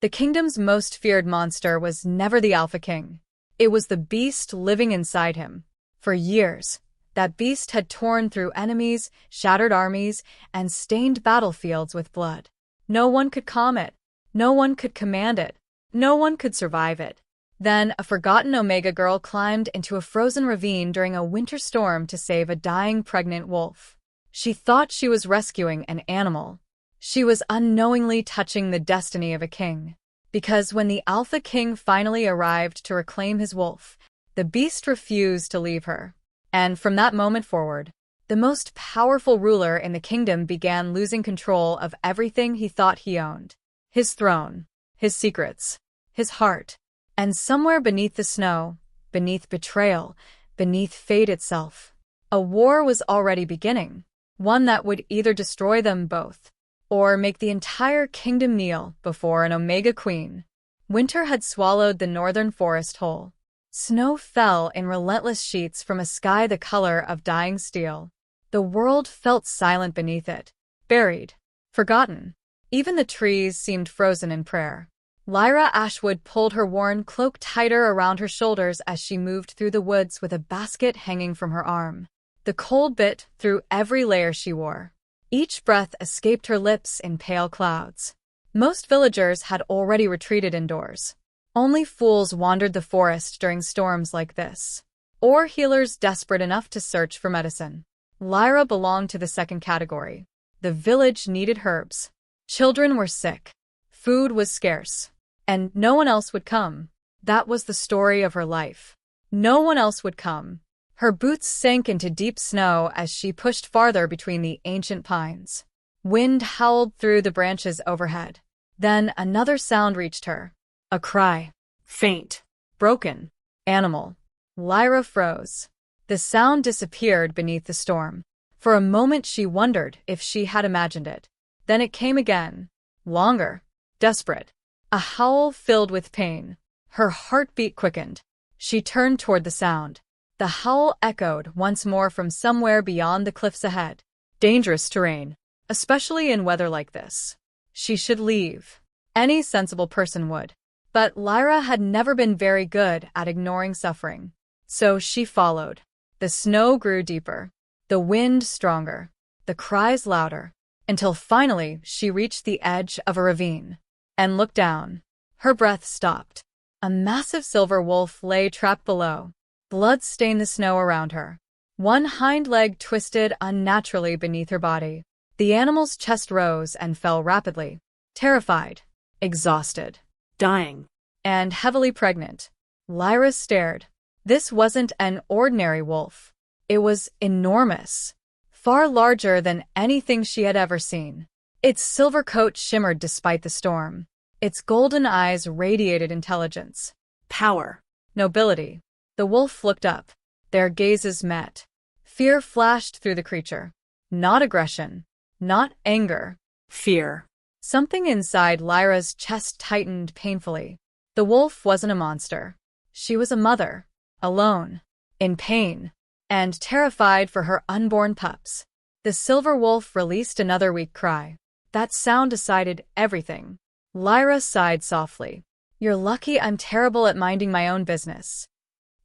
The kingdom's most feared monster was never the Alpha King. It was the beast living inside him. For years, that beast had torn through enemies, shattered armies, and stained battlefields with blood. No one could calm it. No one could command it. No one could survive it. Then, a forgotten Omega girl climbed into a frozen ravine during a winter storm to save a dying pregnant wolf. She thought she was rescuing an animal. She was unknowingly touching the destiny of a king. Because when the Alpha King finally arrived to reclaim his wolf, the beast refused to leave her. And from that moment forward, the most powerful ruler in the kingdom began losing control of everything he thought he owned. His throne, his secrets, his heart. And somewhere beneath the snow, beneath betrayal, beneath fate itself, a war was already beginning. One that would either destroy them both, or make the entire kingdom kneel before an Omega Queen. Winter had swallowed the northern forest whole. Snow fell in relentless sheets from a sky the color of dying steel. The world felt silent beneath it, buried, forgotten. Even the trees seemed frozen in prayer. Elara Ashveil pulled her worn cloak tighter around her shoulders as she moved through the woods with a basket hanging from her arm. The cold bit through every layer she wore. Each breath escaped her lips in pale clouds. Most villagers had already retreated indoors. Only fools wandered the forest during storms like this, or healers desperate enough to search for medicine. Elara belonged to the second category. The village needed herbs. Children were sick. Food was scarce. And no one else would come. That was the story of her life. No one else would come. Her boots sank into deep snow as she pushed farther between the ancient pines. Wind howled through the branches overhead. Then another sound reached her. A cry. Faint. Broken. Animal. Elara froze. The sound disappeared beneath the storm. For a moment she wondered if she had imagined it. Then it came again. Longer. Desperate. A howl filled with pain. Her heartbeat quickened. She turned toward the sound. The howl echoed once more from somewhere beyond the cliffs ahead. Dangerous terrain, especially in weather like this. She should leave. Any sensible person would. But Elara had never been very good at ignoring suffering. So she followed. The snow grew deeper, the wind stronger, the cries louder, until finally she reached the edge of a ravine and looked down. Her breath stopped. A massive silver wolf lay trapped below. Blood stained the snow around her. One hind leg twisted unnaturally beneath her body. The animal's chest rose and fell rapidly. Terrified, exhausted, dying, and heavily pregnant. Elara stared. This wasn't an ordinary wolf. It was enormous, far larger than anything she had ever seen. Its silver coat shimmered despite the storm. Its golden eyes radiated intelligence, power, nobility. The wolf looked up. Their gazes met. Fear flashed through the creature. Not aggression. Not anger. Fear. Something inside Elara's chest tightened painfully. The wolf wasn't a monster. She was a mother. Alone. In pain. And terrified for her unborn pups. The silver wolf released another weak cry. That sound decided everything. Elara sighed softly. You're lucky I'm terrible at minding my own business.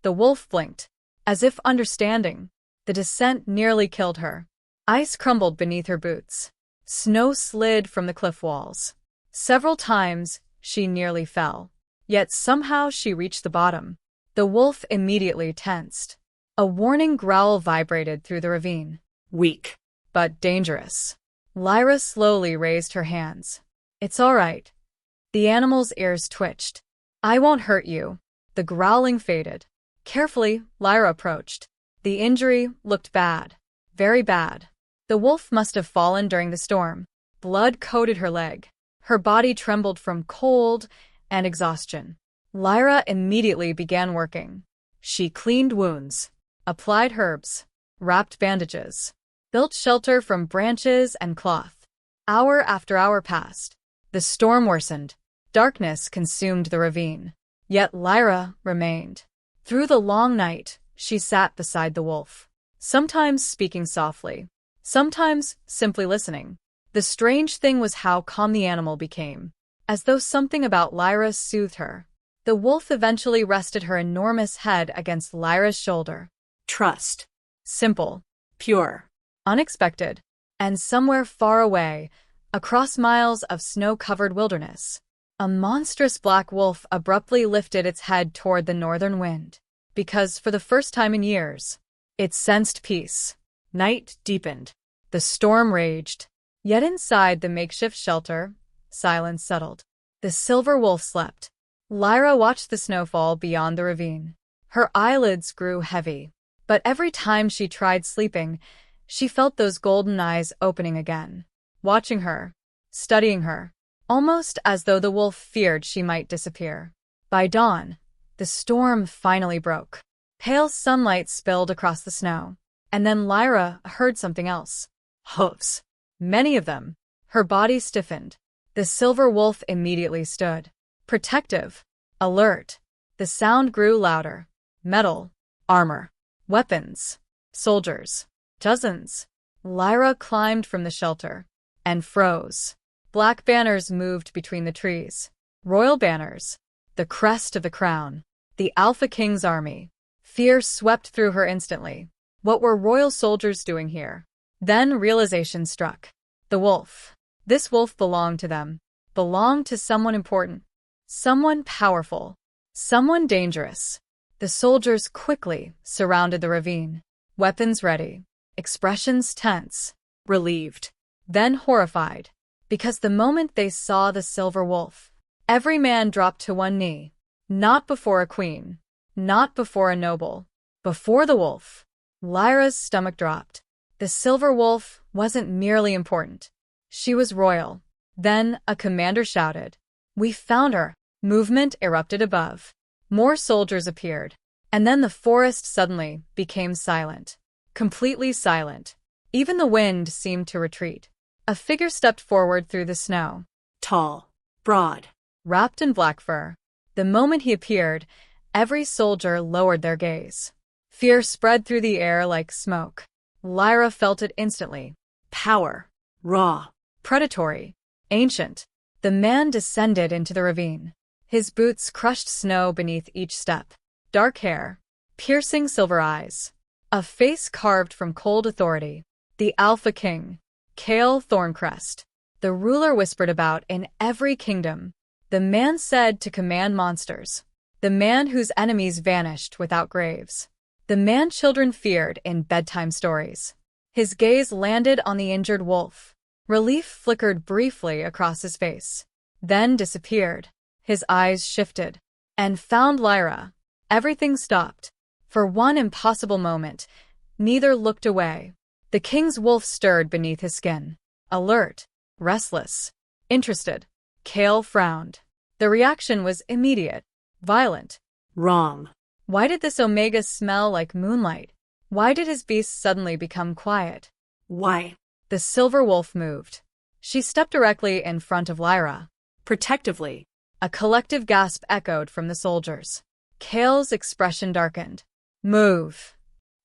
The wolf blinked, as if understanding. The descent nearly killed her. Ice crumbled beneath her boots. Snow slid from the cliff walls. Several times, she nearly fell. Yet somehow she reached the bottom. The wolf immediately tensed. A warning growl vibrated through the ravine. Weak, but dangerous. Elara slowly raised her hands. It's all right. The animal's ears twitched. I won't hurt you. The growling faded. Carefully, Elara approached. The injury looked bad. Very bad. The wolf must have fallen during the storm. Blood coated her leg. Her body trembled from cold and exhaustion. Elara immediately began working. She cleaned wounds, applied herbs, wrapped bandages, built shelter from branches and cloth. Hour after hour passed. The storm worsened. Darkness consumed the ravine. Yet Elara remained. Through the long night, she sat beside the wolf, sometimes speaking softly, sometimes simply listening. The strange thing was how calm the animal became. as though something about Elara soothed her. The wolf eventually rested her enormous head against Elara's shoulder. Trust. Simple. Pure. Unexpected. And somewhere far away, across miles of snow-covered wilderness, a monstrous black wolf abruptly lifted its head toward the northern wind. Because, for the first time in years, it sensed peace. Night deepened. The storm raged. Yet inside the makeshift shelter, silence settled. The silver wolf slept. Elara watched the snowfall beyond the ravine. Her eyelids grew heavy. But every time she tried sleeping, she felt those golden eyes opening again, watching her, studying her, almost as though the wolf feared she might disappear. By dawn, the storm finally broke. Pale sunlight spilled across the snow. And then Elara heard something else. Hooves. Many of them. Her body stiffened. The silver wolf immediately stood. Protective. Alert. The sound grew louder. Metal. Armor. Weapons. Soldiers. Dozens. Elara climbed from the shelter. And froze. Black banners moved between the trees. Royal banners. The crest of the crown. The Alpha King's army. Fear swept through her instantly. What were royal soldiers doing here? Then realization struck. The wolf. This wolf belonged to them. Belonged to someone important. Someone powerful. Someone dangerous. The soldiers quickly surrounded the ravine. Weapons ready. Expressions tense. Relieved. Then horrified. Because the moment they saw the silver wolf, every man dropped to one knee. Not before a queen. Not before a noble. Before the wolf. Elara's stomach dropped. The silver wolf wasn't merely important. She was royal. Then a commander shouted, "We found her!" Movement erupted above. More soldiers appeared. And then the forest suddenly became silent. Completely silent. Even the wind seemed to retreat. A figure stepped forward through the snow. Tall. Broad. Wrapped in black fur. The moment he appeared, every soldier lowered their gaze. Fear spread through the air like smoke. Elara felt it instantly. Power. Raw. Predatory. Ancient. The man descended into the ravine. His boots crushed snow beneath each step. Dark hair. Piercing silver eyes. A face carved from cold authority. The Alpha King. Kale Thorncrest. The ruler whispered about in every kingdom. The man said to command monsters. The man whose enemies vanished without graves. The man children feared in bedtime stories. His gaze landed on the injured wolf. Relief flickered briefly across his face. Then disappeared. His eyes shifted. And found Elara. Everything stopped. For one impossible moment, neither looked away. The king's wolf stirred beneath his skin. Alert. Restless. Interested. Kale frowned. The reaction was immediate. Violent. Wrong. Why did this Omega smell like moonlight? Why did his beast suddenly become quiet? Why? The silver wolf moved. She stepped directly in front of Elara. Protectively. A collective gasp echoed from the soldiers. Kale's expression darkened. Move.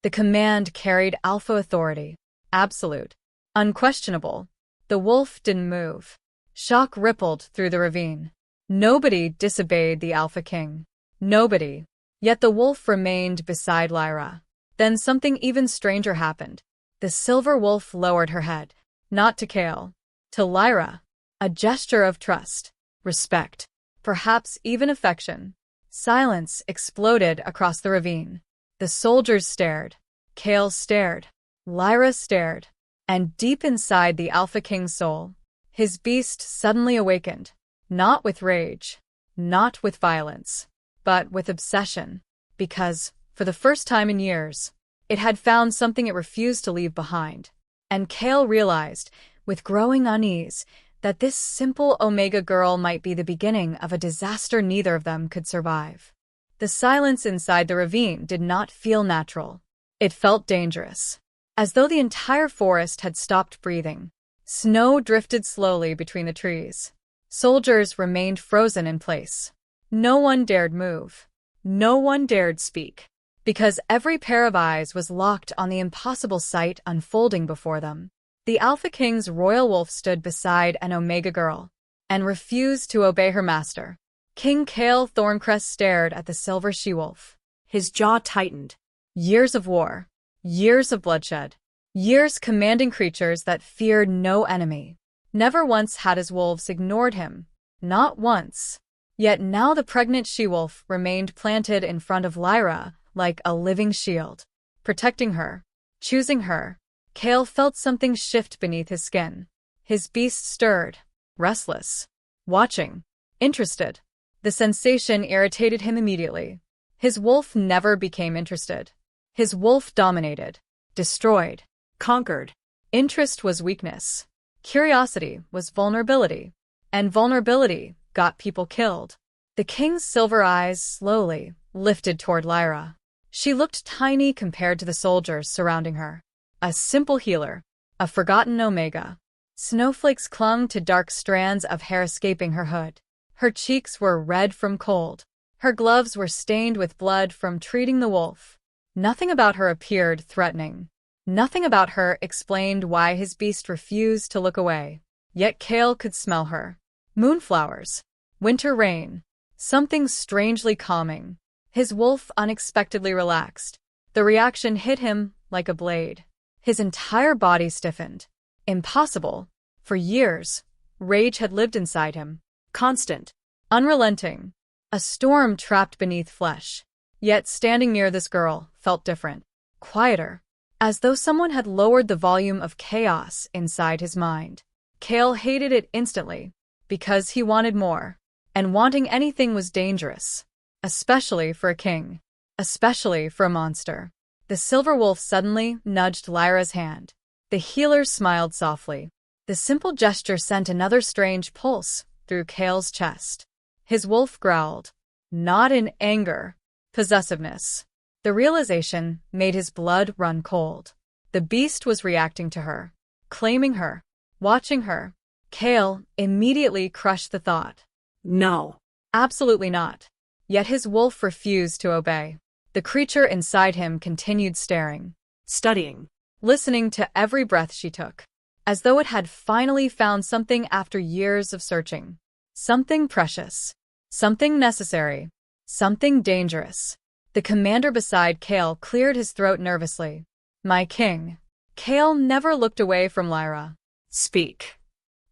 The command carried alpha authority. Absolute. Unquestionable. The wolf didn't move. Shock rippled through the ravine. Nobody disobeyed the Alpha King. Nobody. Yet the wolf remained beside Elara. Then something even stranger happened. The silver wolf lowered her head. Not to Kale. To Elara. A gesture of trust. Respect. Perhaps even affection. Silence exploded across the ravine. The soldiers stared. Kale stared. Elara stared. And deep inside the Alpha King's soul, his beast suddenly awakened. Not with rage. Not with violence. But with obsession. Because, for the first time in years, it had found something it refused to leave behind. And Kale realized, with growing unease, that this simple Omega girl might be the beginning of a disaster neither of them could survive. The silence inside the ravine did not feel natural. It felt dangerous. As though the entire forest had stopped breathing. Snow drifted slowly between the trees. Soldiers remained frozen in place. No one dared move. No one dared speak. Because every pair of eyes was locked on the impossible sight unfolding before them. The Alpha King's royal wolf stood beside an Omega girl. and refused to obey her master. King Cale Thorncrest stared at the silver she-wolf. His jaw tightened. Years of war. Years of bloodshed. Years commanding creatures that feared no enemy. Never once had his wolves ignored him. Not once. Yet now the pregnant she-wolf remained planted in front of Elara like a living shield. Protecting her. Choosing her. Cale felt something shift beneath his skin. His beast stirred. Restless. Watching. Interested. The sensation irritated him immediately. His wolf never became interested. His wolf dominated. Destroyed. Conquered. Interest was weakness. Curiosity was vulnerability. And vulnerability got people killed. The king's silver eyes slowly lifted toward Elara. She looked tiny compared to the soldiers surrounding her. A simple healer. A forgotten omega. Snowflakes clung to dark strands of hair escaping her hood. Her cheeks were red from cold. Her gloves were stained with blood from treating the wolf. Nothing about her appeared threatening. Nothing about her explained why his beast refused to look away. Yet Cale could smell her. Moonflowers. Winter rain. Something strangely calming. His wolf unexpectedly relaxed. The reaction hit him like a blade. His entire body stiffened. Impossible. For years, rage had lived inside him. Constant. Unrelenting. A storm trapped beneath flesh. Yet standing near this girl felt different. Quieter. As though someone had lowered the volume of chaos inside his mind. Cale hated it instantly. Because he wanted more. And wanting anything was dangerous. Especially for a king. Especially for a monster. The silver wolf suddenly nudged Elara's hand. The healer smiled softly. The simple gesture sent another strange pulse through Cale's chest. His wolf growled. Not in anger. Possessiveness. The realization made his blood run cold. The beast was reacting to her. Claiming her. Watching her. Cale immediately crushed the thought. No. Absolutely not. Yet his wolf refused to obey. The creature inside him continued staring. Studying. Listening to every breath she took. As though it had finally found something after years of searching. Something precious. Something necessary. Something dangerous. The commander beside Cale cleared his throat nervously. My king. Cale never looked away from Elara. Speak.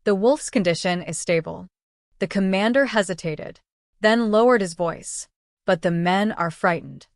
The wolf's condition is stable. The commander hesitated, then lowered his voice. But the men are frightened.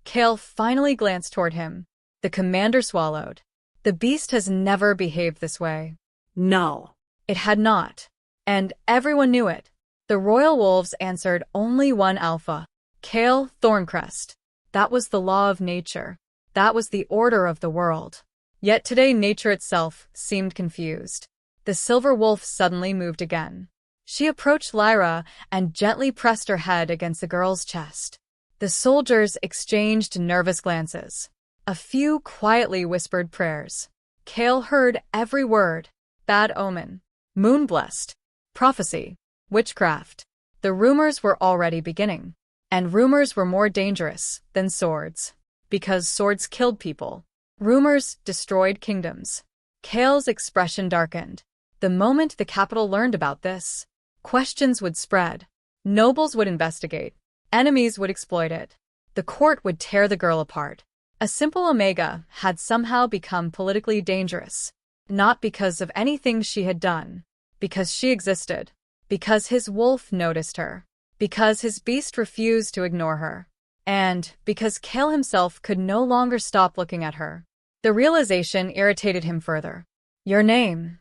Cale finally glanced toward him. The commander swallowed. The beast has never behaved this way. No. It had not. And everyone knew it. The royal wolves answered only one alpha. Cale Thorncrest. That was the law of nature. That was the order of the world. Yet today nature itself seemed confused. The silver wolf suddenly moved again. She approached Elara and gently pressed her head against the girl's chest. The soldiers exchanged nervous glances. A few quietly whispered prayers. Cale heard every word. Bad omen. Moon-blessed. Prophecy. Witchcraft. The rumors were already beginning. And rumors were more dangerous than swords. Because swords killed people. Rumors destroyed kingdoms. Cale's expression darkened. The moment the capital learned about this, questions would spread. Nobles would investigate. Enemies would exploit it. The court would tear the girl apart. A simple omega had somehow become politically dangerous. Not because of anything she had done. Because she existed. Because his wolf noticed her. Because his beast refused to ignore her. And because Cale himself could no longer stop looking at her. The realization irritated him further. Your name.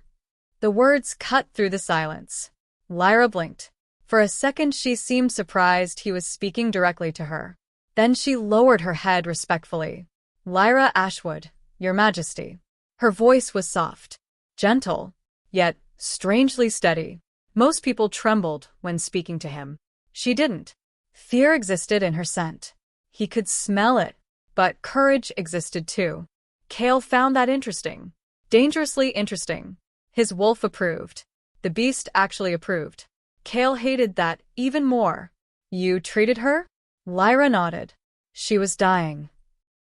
The words cut through the silence. Elara blinked. For a second she seemed surprised he was speaking directly to her. Then she lowered her head respectfully. Elara Ashveil, Your Majesty. Her voice was soft. Gentle. Yet strangely steady. Most people trembled when speaking to him. She didn't. Fear existed in her scent. He could smell it. But courage existed too. Cale found that interesting. Dangerously interesting. His wolf approved. The beast actually approved. Cale hated that even more. You treated her? Elara nodded. She was dying.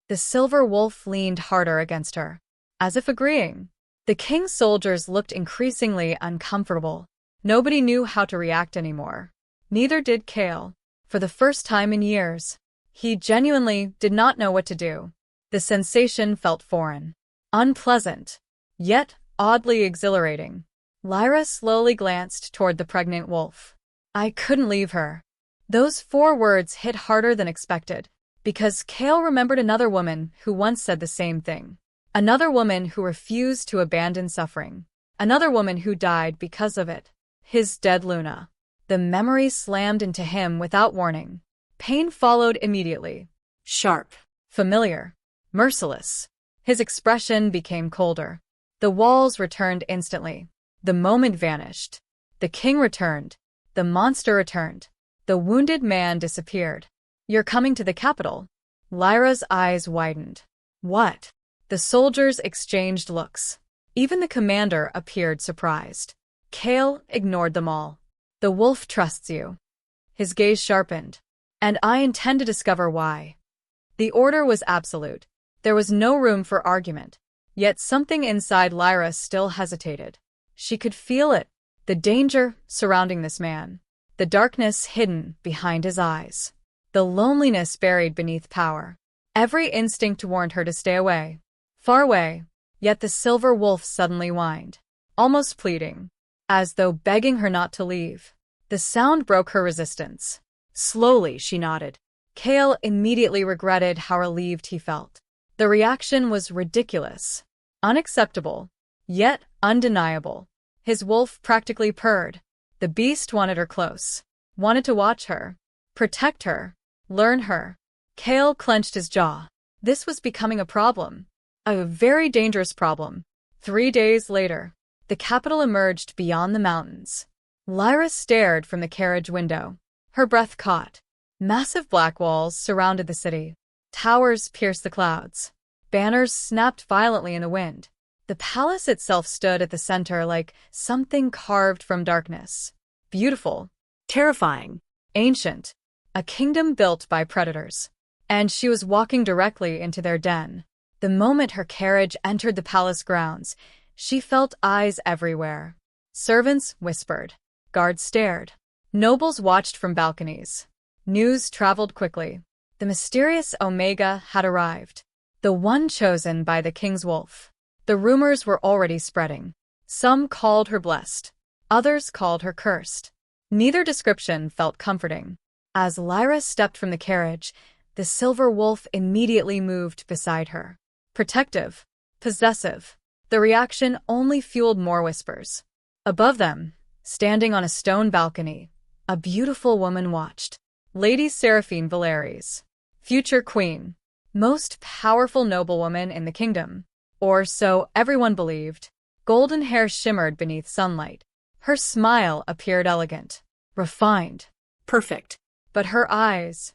The silver wolf leaned harder against her. As if agreeing. The king's soldiers looked increasingly uncomfortable. Nobody knew how to react anymore. Neither did Kale. For the first time in years, he genuinely did not know what to do. The sensation felt foreign, unpleasant, yet oddly exhilarating. Lyra slowly glanced toward the pregnant wolf. I couldn't leave her. Those 4 words hit harder than expected, because Kale remembered another woman who once said the same thing. Another woman who refused to abandon suffering. Another woman who died because of it. His dead Luna. The memory slammed into him without warning. Pain followed immediately. Sharp. Familiar. Merciless. His expression became colder. The walls returned instantly. The moment vanished. The king returned. The monster returned. The wounded man disappeared. You're coming to the capital. Lyra's eyes widened. What? The soldiers exchanged looks. Even the commander appeared surprised. Kale ignored them all. The wolf trusts you. His gaze sharpened. And I intend to discover why. The order was absolute. There was no room for argument. Yet something inside Lyra still hesitated. She could feel it. The danger surrounding this man. The darkness hidden behind his eyes. The loneliness buried beneath power. Every instinct warned her to stay away. Far away. Yet the silver wolf suddenly whined. Almost pleading. As though begging her not to leave. The sound broke her resistance. Slowly, she nodded. Kale immediately regretted how relieved he felt. The reaction was ridiculous. Unacceptable. Yet undeniable. His wolf practically purred. The beast wanted her close. Wanted to watch her. Protect her. Learn her. Kale clenched his jaw. This was becoming a problem. A very dangerous problem. 3 days later, the capital emerged beyond the mountains. Lyra stared from the carriage window. Her breath caught. Massive black walls surrounded the city. Towers pierced the clouds. Banners snapped violently in the wind. The palace itself stood at the center like something carved from darkness. Beautiful. Terrifying. Ancient. A kingdom built by predators. And she was walking directly into their den. The moment her carriage entered the palace grounds, she felt eyes everywhere. Servants whispered. Guards stared. Nobles watched from balconies. News traveled quickly. The mysterious Omega had arrived. The one chosen by the king's wolf. The rumors were already spreading. Some called her blessed. Others called her cursed. Neither description felt comforting. As Lyra stepped from the carriage, the silver wolf immediately moved beside her. Protective. Possessive. The reaction only fueled more whispers. Above them, standing on a stone balcony, a beautiful woman watched. Lady Seraphine Valeries. Future queen. Most powerful noblewoman in the kingdom. Or so everyone believed. Golden hair shimmered beneath sunlight. Her smile appeared elegant. Refined. Perfect. But her eyes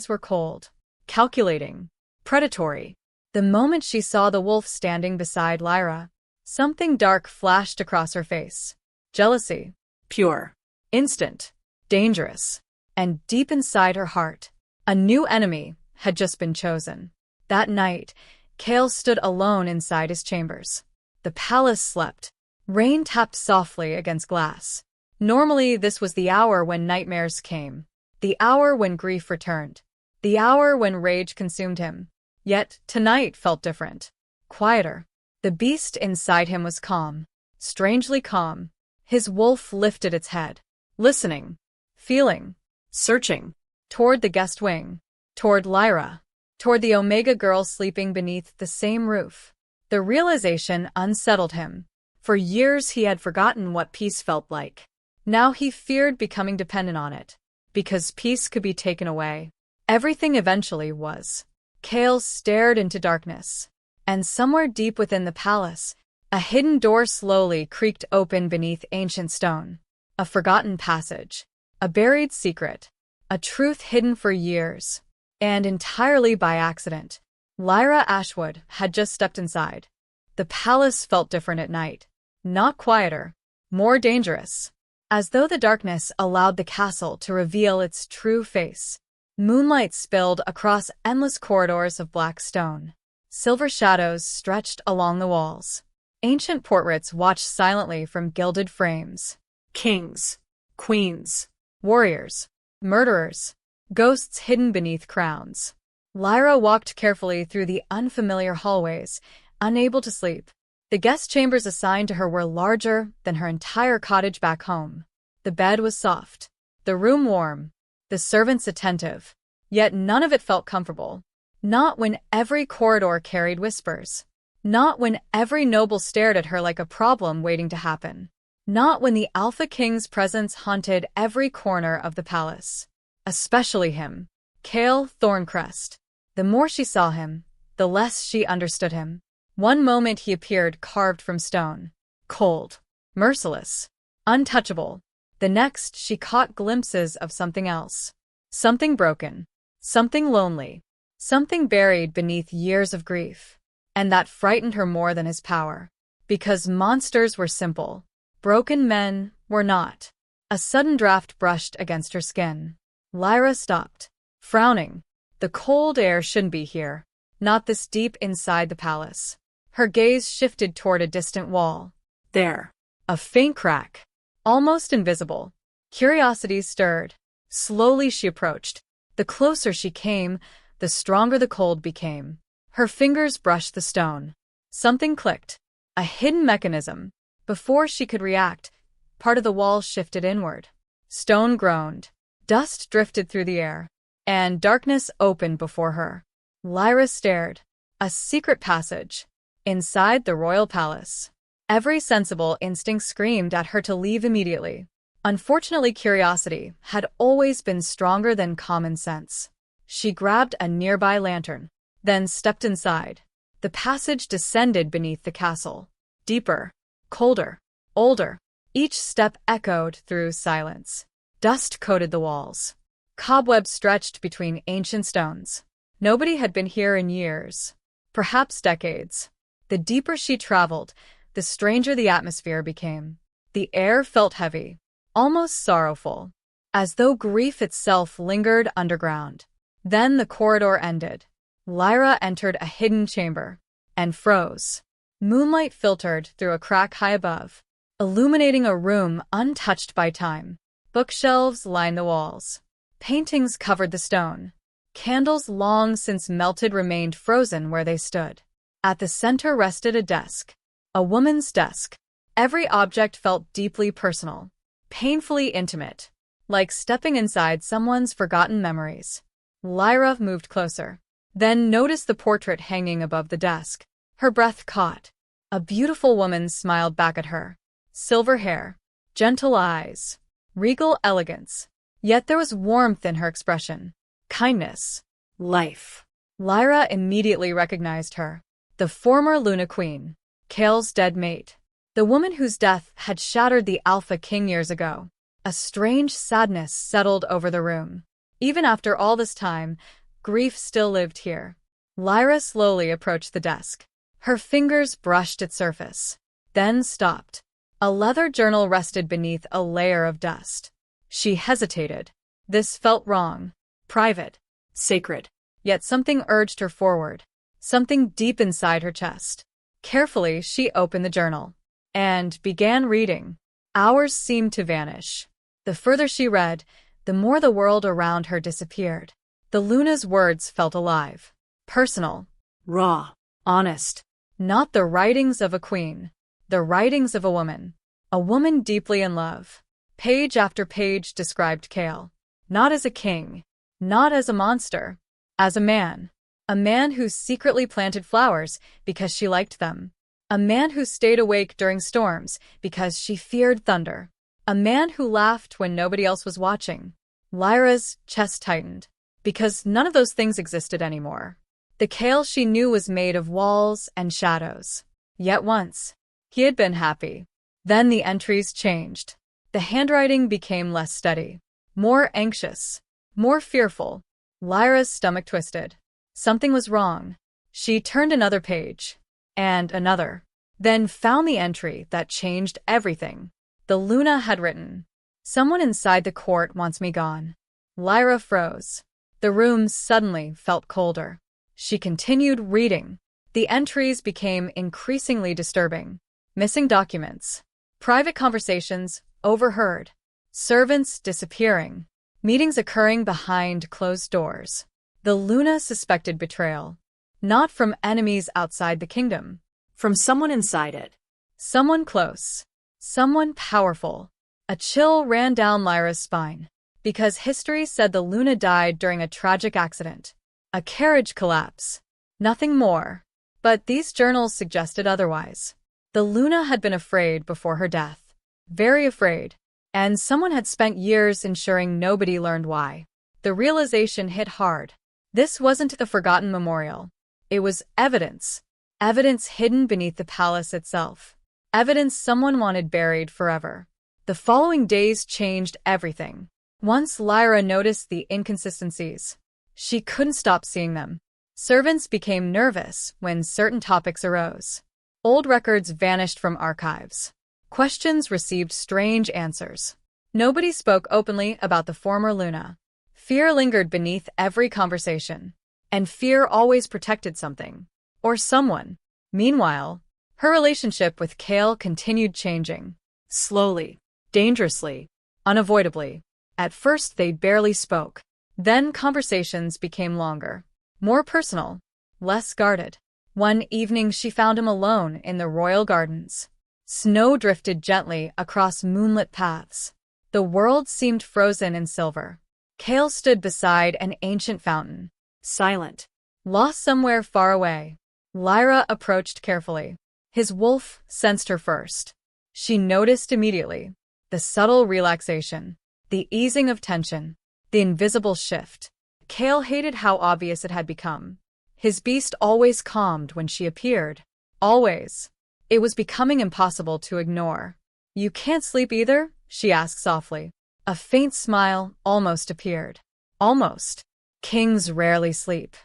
were cold. Calculating. Predatory. The moment she saw the wolf standing beside Lyra, something dark flashed across her face. Jealousy. Pure. Instant. Dangerous. And deep inside her heart, a new enemy had just been chosen. That night, Kale stood alone inside his chambers. The palace slept. Rain tapped softly against glass. Normally, this was the hour when nightmares came. The hour when grief returned. The hour when rage consumed him. Yet, tonight felt different. Quieter. The beast inside him was calm. Strangely calm. His wolf lifted its head. Listening. Feeling. Searching. Toward the guest wing. Toward Lyra. Toward the Omega girl sleeping beneath the same roof. The realization unsettled him. For years he had forgotten what peace felt like. Now he feared becoming dependent on it. Because peace could be taken away. Everything eventually was. Kale stared into darkness. And somewhere deep within the palace, a hidden door slowly creaked open beneath ancient stone. A forgotten passage. A buried secret. A truth hidden for years. And entirely by accident, Elara Ashveil had just stepped inside. The palace felt different at night. Not quieter. More dangerous. As though the darkness allowed the castle to reveal its true face. Moonlight spilled across endless corridors of black stone. Silver shadows stretched along the walls. Ancient portraits watched silently from gilded frames. Kings. Queens. Warriors. Murderers. Ghosts hidden beneath crowns. Lyra walked carefully through the unfamiliar hallways, unable to sleep. The guest chambers assigned to her were larger than her entire cottage back home. The bed was soft, the room warm, the servants attentive. Yet none of it felt comfortable. Not when every corridor carried whispers. Not when every noble stared at her like a problem waiting to happen. Not when the Alpha King's presence haunted every corner of the palace. Especially him, Cale Thorncrest. The more she saw him, the less she understood him. One moment he appeared carved from stone, cold, merciless, untouchable. The next she caught glimpses of something else. Something broken, something lonely, something buried beneath years of grief. And that frightened her more than his power. Because monsters were simple, broken men were not. A sudden draft brushed against her skin. Lyra stopped, frowning. The cold air shouldn't be here, not this deep inside the palace. Her gaze shifted toward a distant wall. There. A faint crack, almost invisible. Curiosity stirred. Slowly she approached. The closer she came, the stronger the cold became. Her fingers brushed the stone. Something clicked. A hidden mechanism. Before she could react, part of the wall shifted inward. Stone groaned. Dust drifted through the air, and darkness opened before her. Lyra stared. A secret passage. Inside the royal palace. Every sensible instinct screamed at her to leave immediately. Unfortunately, curiosity had always been stronger than common sense. She grabbed a nearby lantern, then stepped inside. The passage descended beneath the castle. Deeper, colder, older. Each step echoed through silence. Dust coated the walls. Cobwebs stretched between ancient stones. Nobody had been here in years, perhaps decades. The deeper she traveled, the stranger the atmosphere became. The air felt heavy, almost sorrowful, as though grief itself lingered underground. Then the corridor ended. Lyra entered a hidden chamber and froze. Moonlight filtered through a crack high above, illuminating a room untouched by time. Bookshelves lined the walls. Paintings covered the stone. Candles long since melted remained frozen where they stood. At the center rested a desk. A woman's desk. Every object felt deeply personal, painfully intimate, like stepping inside someone's forgotten memories. Lyra moved closer, then noticed the portrait hanging above the desk. Her breath caught. A beautiful woman smiled back at her. Silver hair, gentle eyes, regal elegance. Yet there was warmth in her expression. Kindness. Life. Lyra immediately recognized her. The former Luna Queen. Cale's dead mate. The woman whose death had shattered the Alpha King years ago. A strange sadness settled over the room. Even after all this time, grief still lived here. Lyra slowly approached the desk. Her fingers brushed its surface, then stopped. A leather journal rested beneath a layer of dust. She hesitated. This felt wrong. Private. Sacred. Yet something urged her forward. Something deep inside her chest. Carefully, she opened the journal and began reading. Hours seemed to vanish. The further she read, the more the world around her disappeared. The Luna's words felt alive. Personal. Raw. Honest. Not the writings of a queen. The writings of a woman. A woman deeply in love. Page after page described Cale. Not as a king. Not as a monster. As a man. A man who secretly planted flowers because she liked them. A man who stayed awake during storms because she feared thunder. A man who laughed when nobody else was watching. Lyra's chest tightened, because none of those things existed anymore. The Cale she knew was made of walls and shadows. Yet once, he had been happy. Then the entries changed. The handwriting became less steady, more anxious, more fearful. Lyra's stomach twisted. Something was wrong. She turned another page, and another, then found the entry that changed everything. The Luna had written, "Someone inside the court wants me gone." Lyra froze. The room suddenly felt colder. She continued reading. The entries became increasingly disturbing. Missing documents, private conversations, overheard. Servants disappearing. Meetings occurring behind closed doors. The Luna suspected betrayal. Not from enemies outside the kingdom. From someone inside it. Someone close. Someone powerful. A chill ran down Lyra's spine. Because history said the Luna died during a tragic accident. A carriage collapse. Nothing more. But these journals suggested otherwise. The Luna had been afraid before her death. Very afraid. And someone had spent years ensuring nobody learned why. The realization hit hard. This wasn't a forgotten memorial. It was evidence. Evidence hidden beneath the palace itself. Evidence someone wanted buried forever. The following days changed everything. Once Lyra noticed the inconsistencies, she couldn't stop seeing them. Servants became nervous when certain topics arose. Old records vanished from archives. Questions received strange answers. Nobody spoke openly about the former Luna. Fear lingered beneath every conversation. And fear always protected something. Or someone. Meanwhile, her relationship with Kale continued changing. Slowly. Dangerously. Unavoidably. At first they barely spoke. Then conversations became longer. More personal. Less guarded. One evening she found him alone in the royal gardens. Snow drifted gently across moonlit paths. The world seemed frozen in silver. Kale stood beside an ancient fountain. Silent. Lost somewhere far away. Lyra approached carefully. His wolf sensed her first. She noticed immediately. The subtle relaxation. The easing of tension. The invisible shift. Kale hated how obvious it had become. His beast always calmed when she appeared. Always. It was becoming impossible to ignore. "You can't sleep either?" she asked softly. A faint smile almost appeared. Almost. Kings rarely sleep.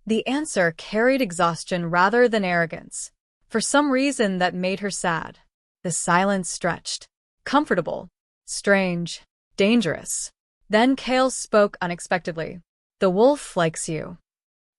The answer carried exhaustion rather than arrogance. For some reason that made her sad. The silence stretched. Comfortable. Strange. Dangerous. Then Kale spoke unexpectedly. "The wolf likes you."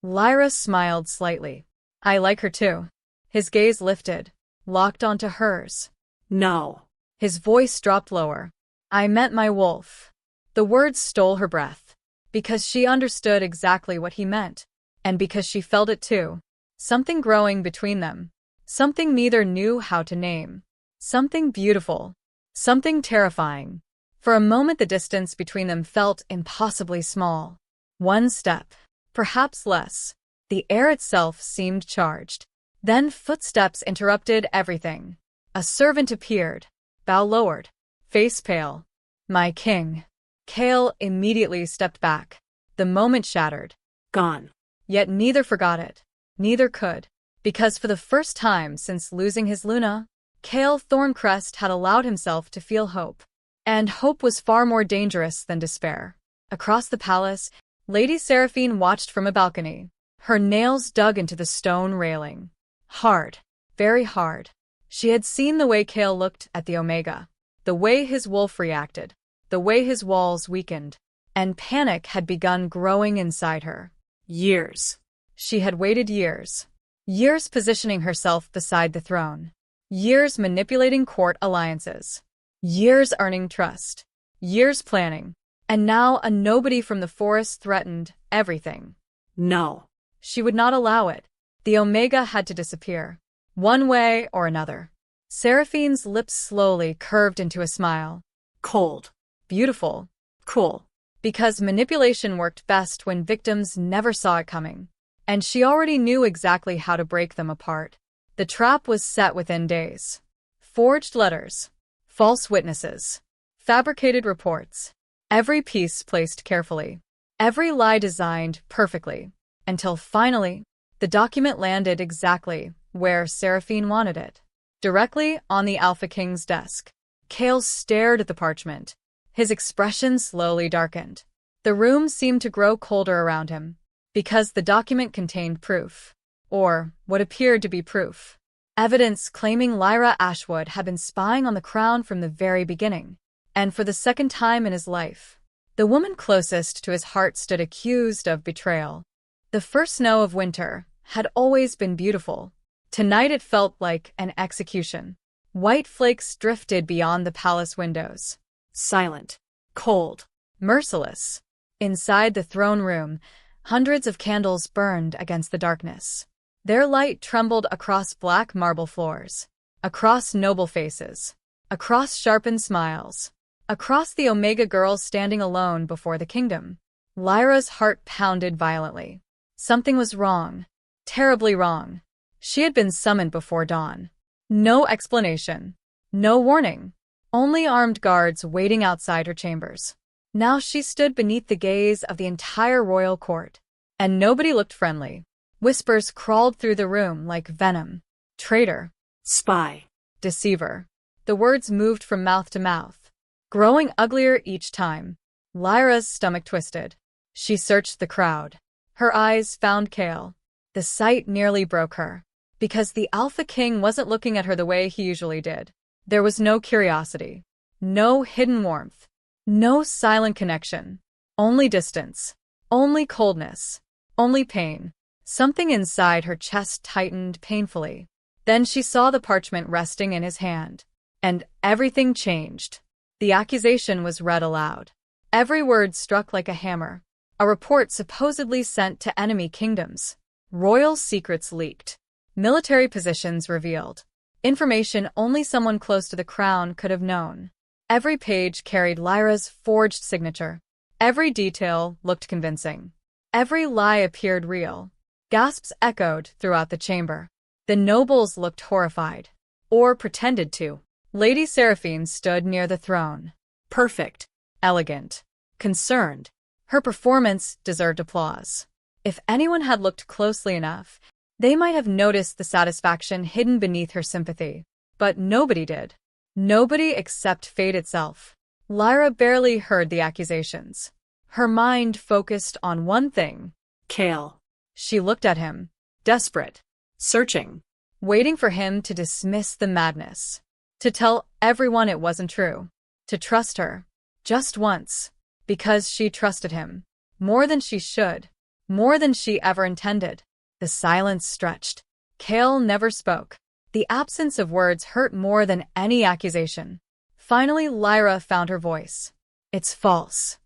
Lyra smiled slightly. "I like her too." His gaze lifted, locked onto hers. No. His voice dropped lower. "I meant my wolf." The words stole her breath. Because she understood exactly what he meant. And because she felt it too. Something growing between them. Something neither knew how to name. Something beautiful. Something terrifying. For a moment the distance between them felt impossibly small. One step. Perhaps less. The air itself seemed charged. Then footsteps interrupted everything. A servant appeared. Bow lowered. Face pale. "My king." Kale immediately stepped back. The moment shattered. Gone. Yet neither forgot it. Neither could. Because for the first time since losing his Luna, Kale Thorncrest had allowed himself to feel hope. And hope was far more dangerous than despair. Across the palace, Lady Seraphine watched from a balcony. Her nails dug into the stone railing. Hard. Very hard. She had seen the way Kale looked at the Omega. The way his wolf reacted. The way his walls weakened. And panic had begun growing inside her. Years. She had waited years. Years positioning herself beside the throne. Years manipulating court alliances. Years earning trust. Years planning. And now a nobody from the forest threatened everything. No. She would not allow it. The Omega had to disappear. One way or another. Seraphine's lips slowly curved into a smile. Cold. Beautiful. Cool. Because manipulation worked best when victims never saw it coming. And she already knew exactly how to break them apart. The trap was set within days. Forged letters. False witnesses. Fabricated reports. Every piece placed carefully. Every lie designed perfectly. Until finally, the document landed exactly where Seraphine wanted it. Directly on the Alpha King's desk. Kale stared at the parchment. His expression slowly darkened. The room seemed to grow colder around him. Because the document contained proof. Or what appeared to be proof. Evidence claiming Elara Ashveil had been spying on the crown from the very beginning. And for the second time in his life, the woman closest to his heart stood accused of betrayal. The first snow of winter had always been beautiful. Tonight it felt like an execution. White flakes drifted beyond the palace windows. Silent. Cold. Merciless. Inside the throne room, hundreds of candles burned against the darkness. Their light trembled across black marble floors, across noble faces, across sharpened smiles, across the Omega girls standing alone before the kingdom. Lyra's heart pounded violently. Something was wrong. Terribly wrong. She had been summoned before dawn. No explanation. No warning. Only armed guards waiting outside her chambers. Now she stood beneath the gaze of the entire royal court. And nobody looked friendly. Whispers crawled through the room like venom. Traitor. Spy. Deceiver. The words moved from mouth to mouth, growing uglier each time. Lyra's stomach twisted. She searched the crowd. Her eyes found Kale. The sight nearly broke her. Because the Alpha King wasn't looking at her the way he usually did. There was no curiosity. No hidden warmth. No silent connection. Only distance. Only coldness. Only pain. Something inside her chest tightened painfully. Then she saw the parchment resting in his hand. And everything changed. The accusation was read aloud. Every word struck like a hammer. A report supposedly sent to enemy kingdoms. Royal secrets leaked. Military positions revealed. Information only someone close to the crown could have known. Every page carried Lyra's forged signature. Every detail looked convincing. Every lie appeared real. Gasps echoed throughout the chamber. The nobles looked horrified. Or pretended to. Lady Seraphine stood near the throne. Perfect. Elegant. Concerned. Her performance deserved applause. If anyone had looked closely enough, they might have noticed the satisfaction hidden beneath her sympathy. But nobody did. Nobody except fate itself. Lyra barely heard the accusations. Her mind focused on one thing. Kale. She looked at him, desperate, Searching. waiting for him to dismiss the madness, to tell everyone it wasn't true, to trust her, just once, because she trusted him, more than she should, more than she ever intended. The silence stretched. Kale never spoke. The absence of words hurt more than any accusation. Finally, Lyra found her voice. It's false.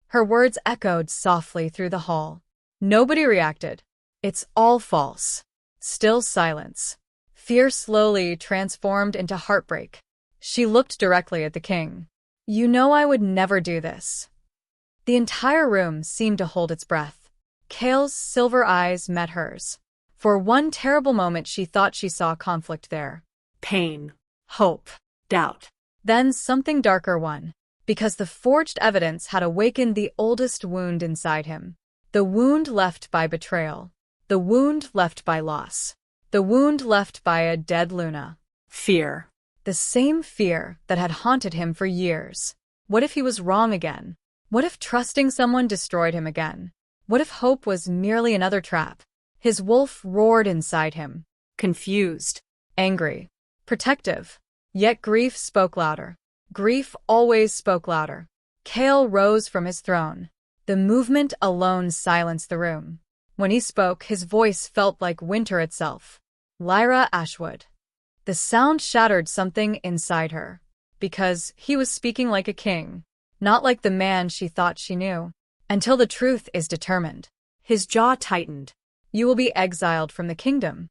Her words echoed softly through the hall. Nobody reacted. It's all false. Still silence. Fear slowly transformed into heartbreak. She looked directly at the king. You know I would never do this. The entire room seemed to hold its breath. Kale's silver eyes met hers. For one terrible moment she thought she saw conflict there. Pain. Hope. Doubt. Then something darker won. Because the forged evidence had awakened the oldest wound inside him. The wound left by betrayal. The wound left by loss. The wound left by a dead Luna. Fear. The same fear that had haunted him for years. What if he was wrong again? What if trusting someone destroyed him again? What if hope was merely another trap? His wolf roared inside him. Confused. Angry. Protective. Yet grief spoke louder. Grief always spoke louder. Kale rose from his throne. The movement alone silenced the room. When he spoke, his voice felt like winter itself. Elara Ashveil. The sound shattered something inside her. Because he was speaking like a king, not like the man she thought she knew. Until the truth is determined. His jaw tightened. You will be exiled from the kingdom.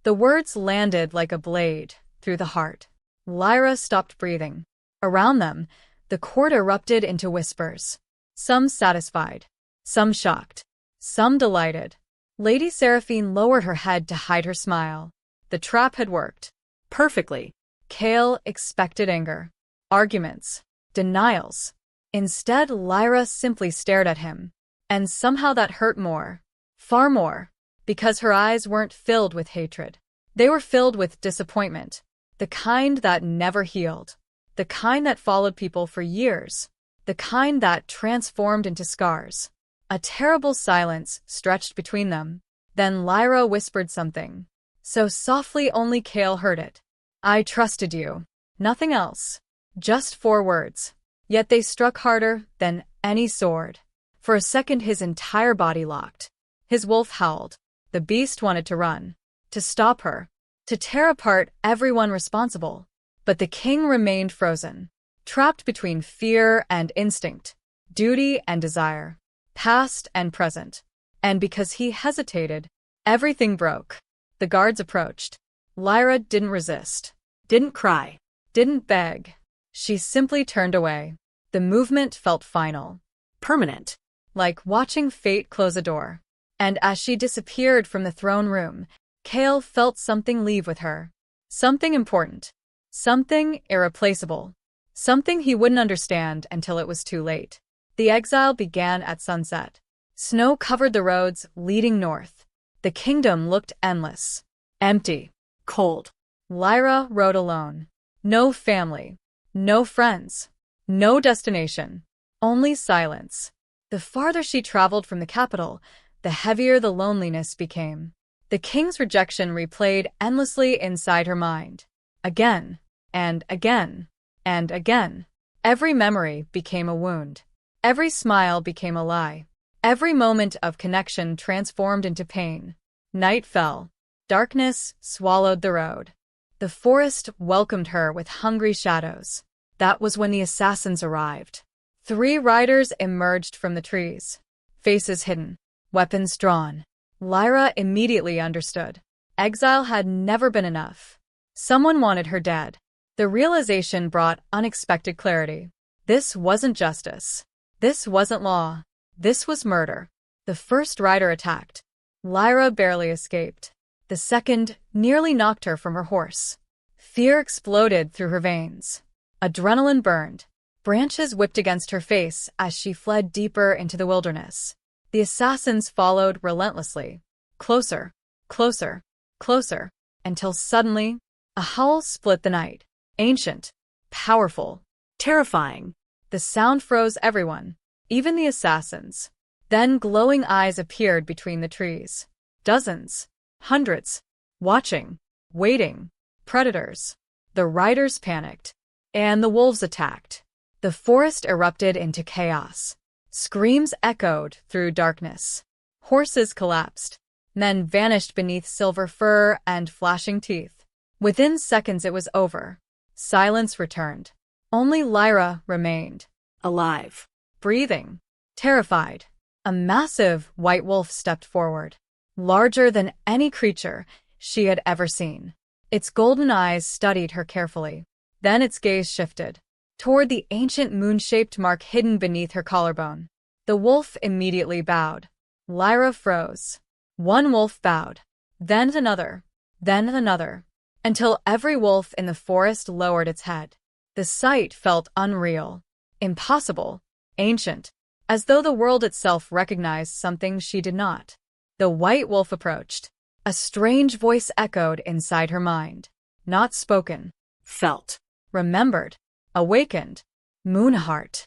The words landed like a blade through the heart. Lyra stopped breathing. Around them, the court erupted into whispers. Some satisfied, some shocked, some delighted. Lady Seraphine lowered her head to hide her smile. The trap had worked. Perfectly. Kale expected anger, arguments, denials. Instead, Lyra simply stared at him. And somehow that hurt more. Far more. Because her eyes weren't filled with hatred. They were filled with disappointment. The kind that never healed. The kind that followed people for years. The kind that transformed into scars. A terrible silence stretched between them. Then Lyra whispered something. So softly only Kale heard it. I trusted you. Nothing else. Just 4 words. Yet they struck harder than any sword. For a second his entire body locked. His wolf howled. The beast wanted to run. To stop her. To tear apart everyone responsible. But the king remained frozen, trapped between fear and instinct, duty and desire, past and present. And because he hesitated, everything broke. The guards approached. Lyra didn't resist, Didn't cry. didn't beg. She simply turned away. The movement felt final, Permanent. like watching fate close a door. And as she disappeared from the throne room, Kale felt something leave with her. Something important. Something irreplaceable. Something he wouldn't understand until it was too late. The exile began at sunset. Snow covered the roads leading north. The kingdom looked endless. Empty. Cold. Lyra rode alone. No family. No friends. No destination. Only silence. The farther she traveled from the capital, the heavier the loneliness became. The king's rejection replayed endlessly inside her mind. Again, and again, and again. Every memory became a wound. Every smile became a lie. Every moment of connection transformed into pain. Night fell. Darkness swallowed the road. The forest welcomed her with hungry shadows. That was when the assassins arrived. 3 riders emerged from the trees, faces hidden, weapons drawn. Lyra immediately understood. Exile had never been enough. Someone wanted her dead. The realization brought unexpected clarity. This wasn't justice. This wasn't law. This was murder. The first rider attacked. Lyra barely escaped. The second nearly knocked her from her horse. Fear exploded through her veins. Adrenaline burned. Branches whipped against her face as she fled deeper into the wilderness. The assassins followed relentlessly. Closer, closer, closer, until suddenly, a howl split the night. Ancient, powerful, Terrifying. the sound froze everyone, even the assassins. Then glowing eyes appeared between the trees. Dozens, hundreds, watching, waiting. Predators. The riders panicked, and the wolves attacked. The forest erupted into chaos. Screams echoed through darkness. Horses collapsed. Men vanished beneath silver fur and flashing teeth. Within seconds it was over. Silence returned. Only Lyra remained. Alive. Breathing. Terrified. A massive white wolf stepped forward. Larger than any creature she had ever seen. Its golden eyes studied her carefully. Then its gaze shifted toward the ancient moon-shaped mark hidden beneath her collarbone. The wolf immediately bowed. Lyra froze. One wolf bowed, then another, until every wolf in the forest lowered its head. The sight felt unreal, impossible, ancient, as though the world itself recognized something she did not. The white wolf approached. A strange voice echoed inside her mind. Not spoken. Felt. Remembered. Awakened. Moonheart.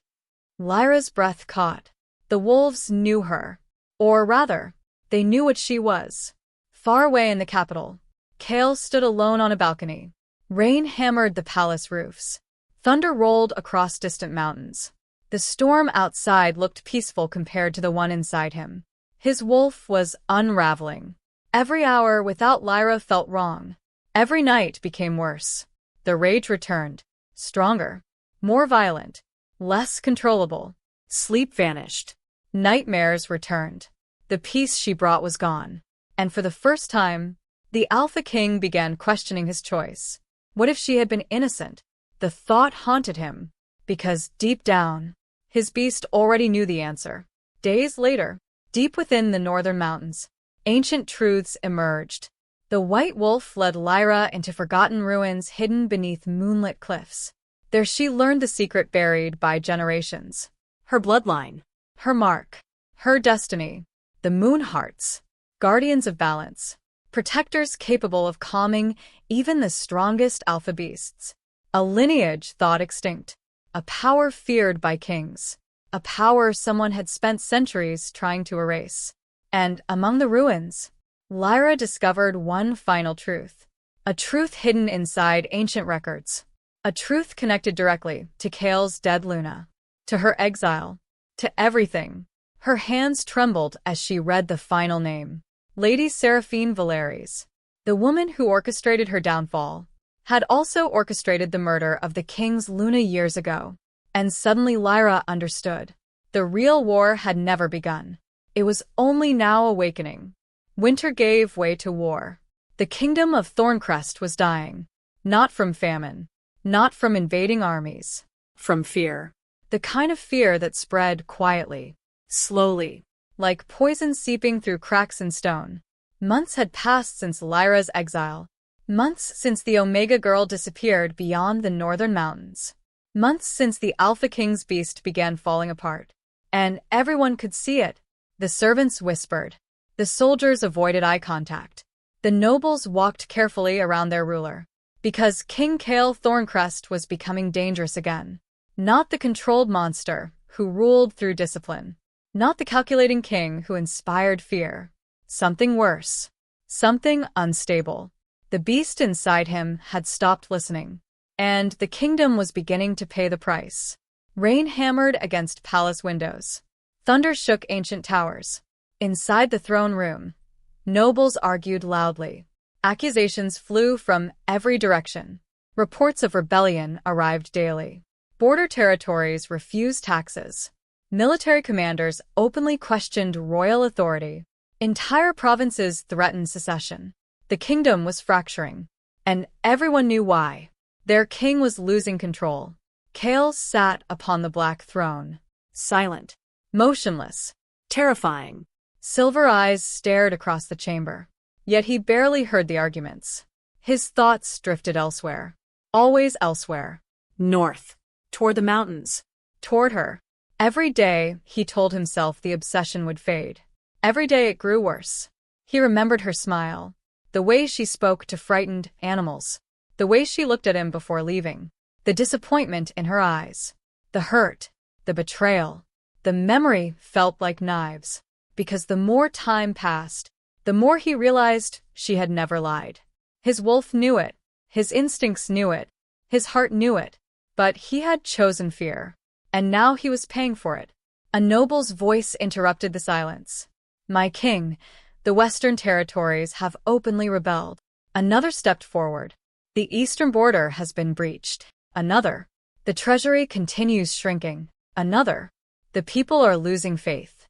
Lyra's breath caught. The wolves knew her. Or rather, they knew what she was. Far away in the capital, Kale stood alone on a balcony. Rain hammered the palace roofs. Thunder rolled across distant mountains. The storm outside looked peaceful compared to the one inside him. His wolf was unraveling. Every hour without Lyra felt wrong. Every night became worse. The rage returned. Stronger. More violent. Less controllable. Sleep vanished. Nightmares returned. The peace she brought was gone. And for the first time, the Alpha King began questioning his choice. What if she had been innocent? The thought haunted him, because deep down, his beast already knew the answer. Days later, deep within the northern mountains, ancient truths emerged. The white wolf led Lyra into forgotten ruins hidden beneath moonlit cliffs. There she learned the secret buried by generations. Her bloodline. Her mark. Her destiny. The Moonhearts. Guardians of balance. Protectors capable of calming even the strongest alpha beasts. A lineage thought extinct. A power feared by kings. A power someone had spent centuries trying to erase. And among the ruins, Lyra discovered one final truth. A truth hidden inside ancient records. A truth connected directly to Kale's dead Luna. To her exile. To everything. Her hands trembled as she read the final name. Lady Seraphine Valeries. The woman who orchestrated her downfall had also orchestrated the murder of the king's Luna years ago. And suddenly Elara understood. The real war had never begun. It was only now awakening. Winter gave way to war. The kingdom of Thorncrest was dying. Not from famine. Not from invading armies. From fear. The kind of fear that spread quietly. Slowly. Like poison seeping through cracks in stone. Months had passed since Elara's exile. Months since the Omega Girl disappeared beyond the northern mountains. Months since the Alpha King's beast began falling apart. And everyone could see it. The servants whispered. The soldiers avoided eye contact. The nobles walked carefully around their ruler. Because King Cale Thorncrest was becoming dangerous again. Not the controlled monster who ruled through discipline. Not the calculating king who inspired fear. Something worse. Something unstable. The beast inside him had stopped listening. And the kingdom was beginning to pay the price. Rain hammered against palace windows. Thunder shook ancient towers. Inside the throne room, nobles argued loudly. Accusations flew from every direction. Reports of rebellion arrived daily. Border territories refused taxes. Military commanders openly questioned royal authority. Entire provinces threatened secession. The kingdom was fracturing. And everyone knew why. Their king was losing control. Cale sat upon the black throne. Silent. Motionless. Terrifying. Silver eyes stared across the chamber. Yet he barely heard the arguments. His thoughts drifted elsewhere. Always elsewhere. North. Toward the mountains. Toward her. Every day, he told himself the obsession would fade. Every day it grew worse. He remembered her smile. The way she spoke to frightened animals. The way she looked at him before leaving. The disappointment in her eyes. The hurt. The betrayal. The memory felt like knives. Because the more time passed, the more he realized she had never lied. His wolf knew it. His instincts knew it. His heart knew it. But he had chosen fear. And now he was paying for it. A noble's voice interrupted the silence. "My king, the Western territories have openly rebelled." Another stepped forward. "The eastern border has been breached." Another. "The treasury continues shrinking." Another. "The people are losing faith."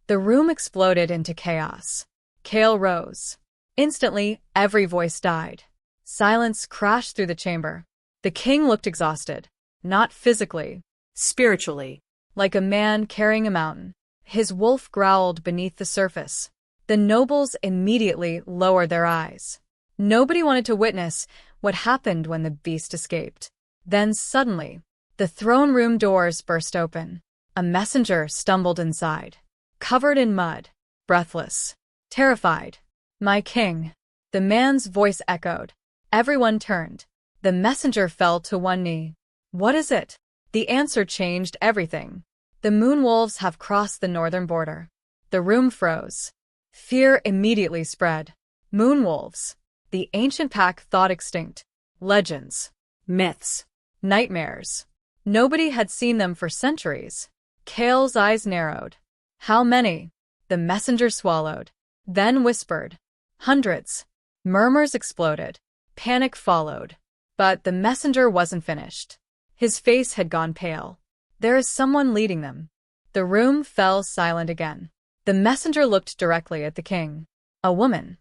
The room exploded into chaos. Cale rose. Instantly, every voice died. Silence crashed through the chamber. The king looked exhausted. Not physically. Spiritually. Like a man carrying a mountain. His wolf growled beneath the surface. The nobles immediately lowered their eyes. Nobody wanted to witness what happened when the beast escaped. Then suddenly, the throne room doors burst open. A messenger stumbled inside. Covered in mud. Breathless. Terrified. "My king." The man's voice echoed. Everyone turned. The messenger fell to one knee. "What is it?" The answer changed everything. "The moonwolves have crossed the northern border." The room froze. Fear immediately spread. Moonwolves. The ancient pack thought extinct. Legends. Myths. Nightmares. Nobody had seen them for centuries. Cale's eyes narrowed. "How many?" The messenger swallowed. Then whispered. "Hundreds." Murmurs exploded. Panic followed. But the messenger wasn't finished. His face had gone pale. "There is someone leading them." The room fell silent again. The messenger looked directly at the king. A woman.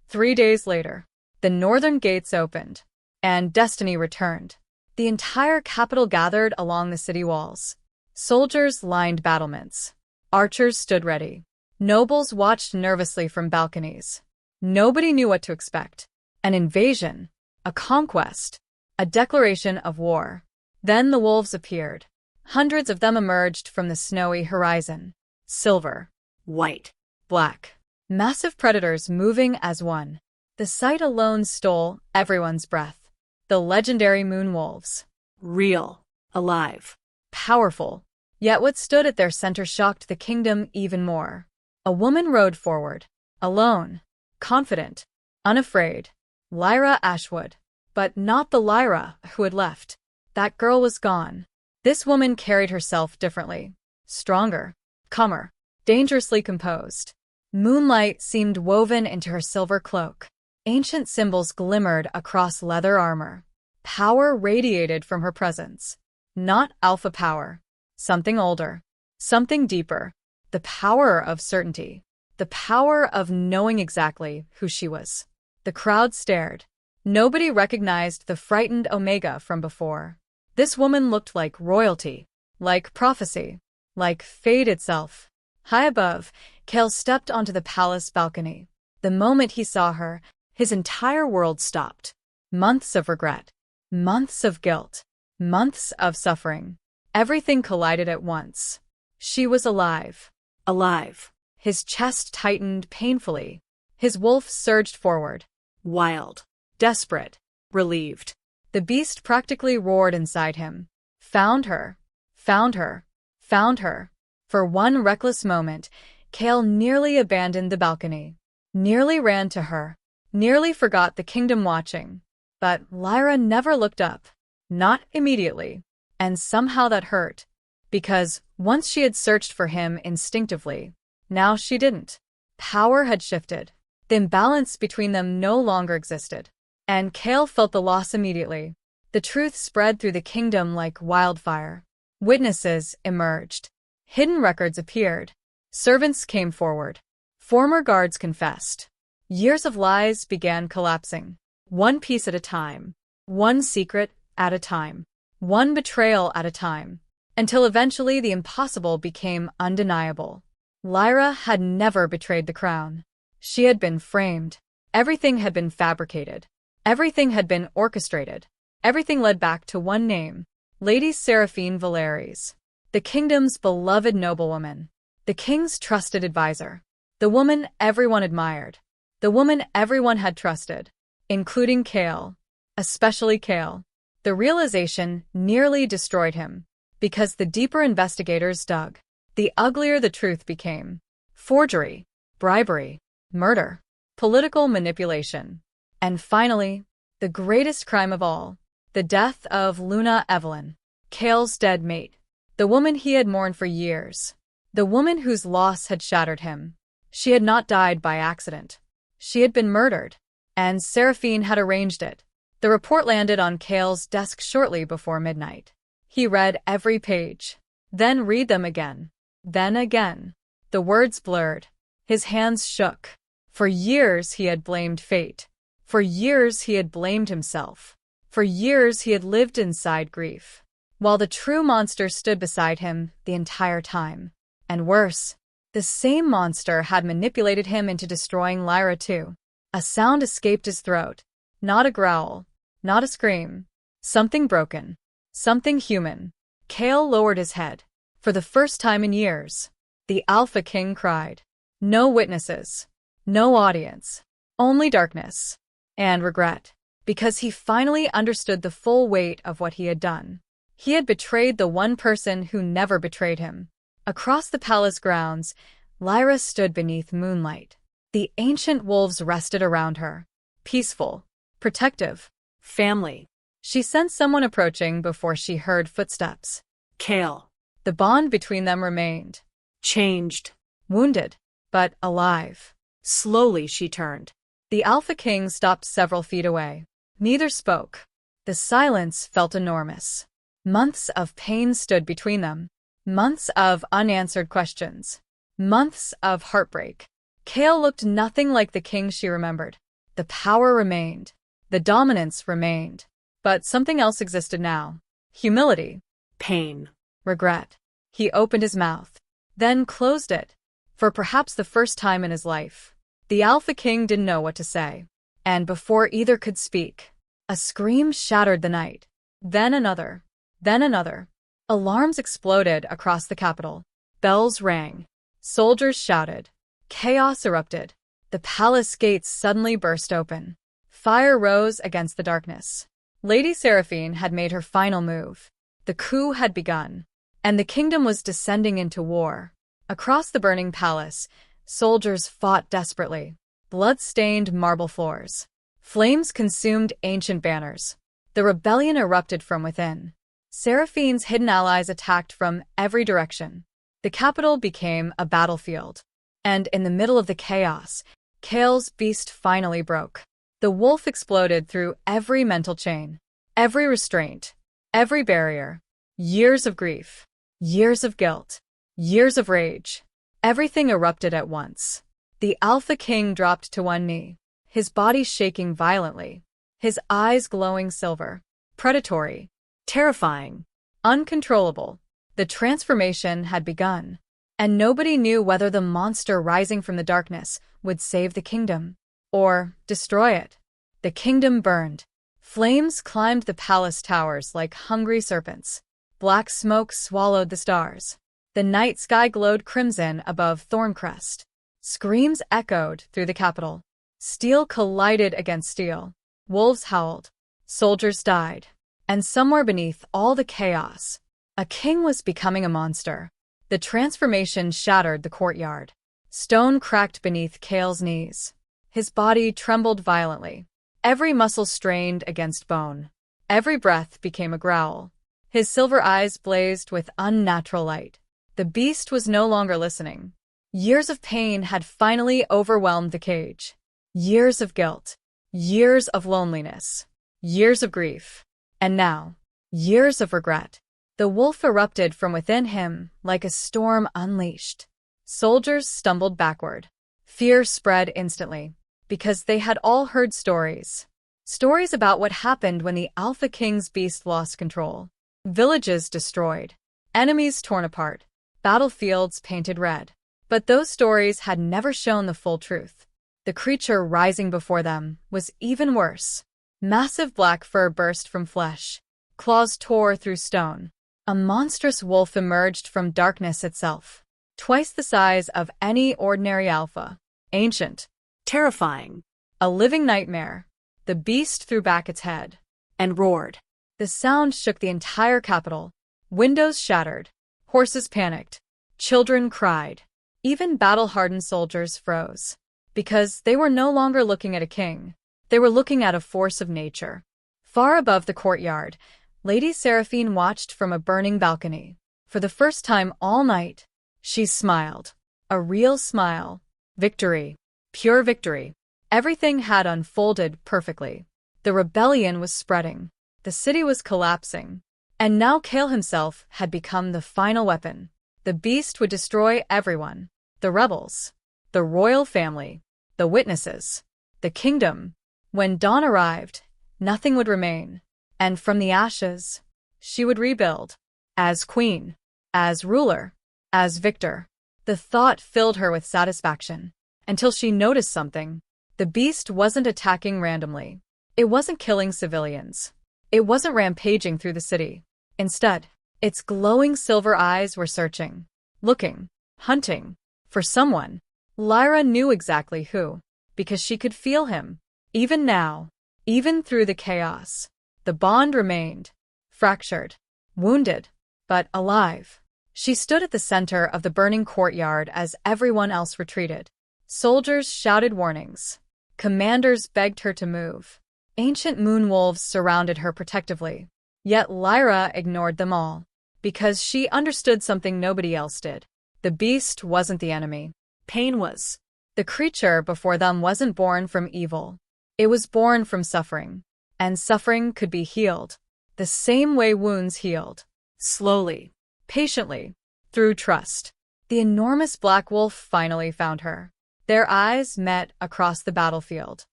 3 days later, the northern gates opened, and destiny returned. The entire capital gathered along the city walls. Soldiers lined battlements. Archers stood ready. Nobles watched nervously from balconies. Nobody knew what to expect. An invasion. A conquest. A declaration of war. Then the wolves appeared. Hundreds of them emerged from the snowy horizon. Silver. White. Black. Massive predators moving as one. The sight alone stole everyone's breath. The legendary moonwolves. Real. Alive. Powerful. Yet what stood at their center shocked the kingdom even more. A woman rode forward. Alone. Confident. Unafraid. Elara Ashveil. But not the Elara who had left. That girl was gone. This woman carried herself differently. Stronger. Calmer. Dangerously composed. Moonlight seemed woven into her silver cloak. Ancient symbols glimmered across leather armor. Power radiated from her presence. Not alpha power. Something older. Something deeper. The power of certainty. The power of knowing exactly who she was. The crowd stared. Nobody recognized the frightened Omega from before. This woman looked like royalty, like prophecy, like fate itself. High above, Kale stepped onto the palace balcony. The moment he saw her, his entire world stopped. Months of regret. Months of guilt. Months of suffering. Everything collided at once. She was alive. Alive. His chest tightened painfully. His wolf surged forward. Wild. Desperate. Relieved. The beast practically roared inside him. Found her. Found her. Found her. For one reckless moment, Kale nearly abandoned the balcony. Nearly ran to her. Nearly forgot the kingdom watching. But Lyra never looked up. Not immediately. And somehow that hurt. Because once she had searched for him instinctively, now she didn't. Power had shifted. The imbalance between them no longer existed. And Kale felt the loss immediately. The truth spread through the kingdom like wildfire. Witnesses emerged. Hidden records appeared. Servants came forward. Former guards confessed. Years of lies began collapsing. One piece at a time. One secret at a time. One betrayal at a time. Until eventually the impossible became undeniable. Lyra had never betrayed the crown. She had been framed. Everything had been fabricated. Everything had been orchestrated. Everything led back to one name. Lady Seraphine Valeries. The kingdom's beloved noblewoman. The king's trusted advisor. The woman everyone admired. The woman everyone had trusted. Including Kale. Especially Kale. The realization nearly destroyed him. Because the deeper investigators dug, the uglier the truth became. Forgery. Bribery. Murder. Political manipulation. And finally, the greatest crime of all. The death of Luna Evelyn. Kale's dead mate. The woman he had mourned for years. The woman whose loss had shattered him. She had not died by accident. She had been murdered. And Seraphine had arranged it. The report landed on Kale's desk shortly before midnight. He read every page. Then read them again. Then again. The words blurred. His hands shook. For years he had blamed fate. For years he had blamed himself. For years he had lived inside grief. While the true monster stood beside him the entire time. And worse, the same monster had manipulated him into destroying Lyra too. A sound escaped his throat. Not a growl. Not a scream. Something broken. Something human. Kale lowered his head. For the first time in years, the Alpha King cried. No witnesses. No audience. Only darkness. And regret. Because he finally understood the full weight of what he had done. He had betrayed the one person who never betrayed him. Across the palace grounds, Lyra stood beneath moonlight. The ancient wolves rested around her. Peaceful. Protective. Family. She sensed someone approaching before she heard footsteps. Kale. The bond between them remained. Changed. Wounded, but alive. Slowly she turned. The Alpha King stopped several feet away. Neither spoke. The silence felt enormous. Months of pain stood between them. Months of unanswered questions. Months of heartbreak. Kale looked nothing like the king she remembered. The power remained. The dominance remained. But something else existed now. Humility. Pain. Regret. He opened his mouth. Then closed it. For perhaps the first time in his life. The Alpha King didn't know what to say. And before either could speak, a scream shattered the night. Then another. Then another. Alarms exploded across the capital. Bells rang. Soldiers shouted. Chaos erupted. The palace gates suddenly burst open. Fire rose against the darkness. Lady Seraphine had made her final move. The coup had begun. And the kingdom was descending into war. Across the burning palace, soldiers fought desperately. Blood-stained marble floors. Flames consumed ancient banners. The rebellion erupted from within. Seraphine's hidden allies attacked from every direction. The capital became a battlefield. And in the middle of the chaos, Kale's beast finally broke. The wolf exploded through every mental chain. Every restraint, every barrier, years of grief, years of guilt, years of rage. Everything erupted at once. The Alpha King dropped to one knee, his body shaking violently, his eyes glowing silver, predatory, terrifying, uncontrollable. The transformation had begun, and nobody knew whether the monster rising from the darkness would save the kingdom or destroy it. The kingdom burned. Flames climbed the palace towers like hungry serpents. Black smoke swallowed the stars. The night sky glowed crimson above Thorncrest. Screams echoed through the capital. Steel collided against steel. Wolves howled. Soldiers died. And somewhere beneath all the chaos, a king was becoming a monster. The transformation shattered the courtyard. Stone cracked beneath Kale's knees. His body trembled violently. Every muscle strained against bone. Every breath became a growl. His silver eyes blazed with unnatural light. The beast was no longer listening. Years of pain had finally overwhelmed the cage. Years of guilt. Years of loneliness. Years of grief. And now, years of regret. The wolf erupted from within him like a storm unleashed. Soldiers stumbled backward. Fear spread instantly, because they had all heard stories. Stories about what happened when the Alpha King's beast lost control. Villages destroyed. Enemies torn apart. Battlefields painted red. But those stories had never shown the full truth. The creature rising before them was even worse. Massive black fur burst from flesh. Claws tore through stone. A monstrous wolf emerged from darkness itself. Twice the size of any ordinary alpha. Ancient. Terrifying. A living nightmare. The beast threw back its head. And roared. The sound shook the entire capital. Windows shattered. Horses panicked. Children cried. Even battle-hardened soldiers froze. Because they were no longer looking at a king. They were looking at a force of nature. Far above the courtyard, Lady Seraphine watched from a burning balcony. For the first time all night, she smiled. A real smile. Victory. Pure victory. Everything had unfolded perfectly. The rebellion was spreading. The city was collapsing. And now Kale himself had become the final weapon. The beast would destroy everyone. The rebels. The royal family. The witnesses. The kingdom. When dawn arrived, nothing would remain. And from the ashes, she would rebuild. As queen. As ruler. As victor. The thought filled her with satisfaction. Until she noticed something. The beast wasn't attacking randomly. It wasn't killing civilians. It wasn't rampaging through the city. Instead, its glowing silver eyes were searching. Looking. Hunting. For someone. Lyra knew exactly who. Because she could feel him. Even now. Even through the chaos. The bond remained. Fractured. Wounded. But alive. She stood at the center of the burning courtyard as everyone else retreated. Soldiers shouted warnings. Commanders begged her to move. Ancient moonwolves surrounded her protectively. Yet Lyra ignored them all. Because she understood something nobody else did. The beast wasn't the enemy. Pain was. The creature before them wasn't born from evil. It was born from suffering. And suffering could be healed. The same way wounds healed. Slowly. Patiently. Through trust. The enormous black wolf finally found her. Their eyes met across the battlefield.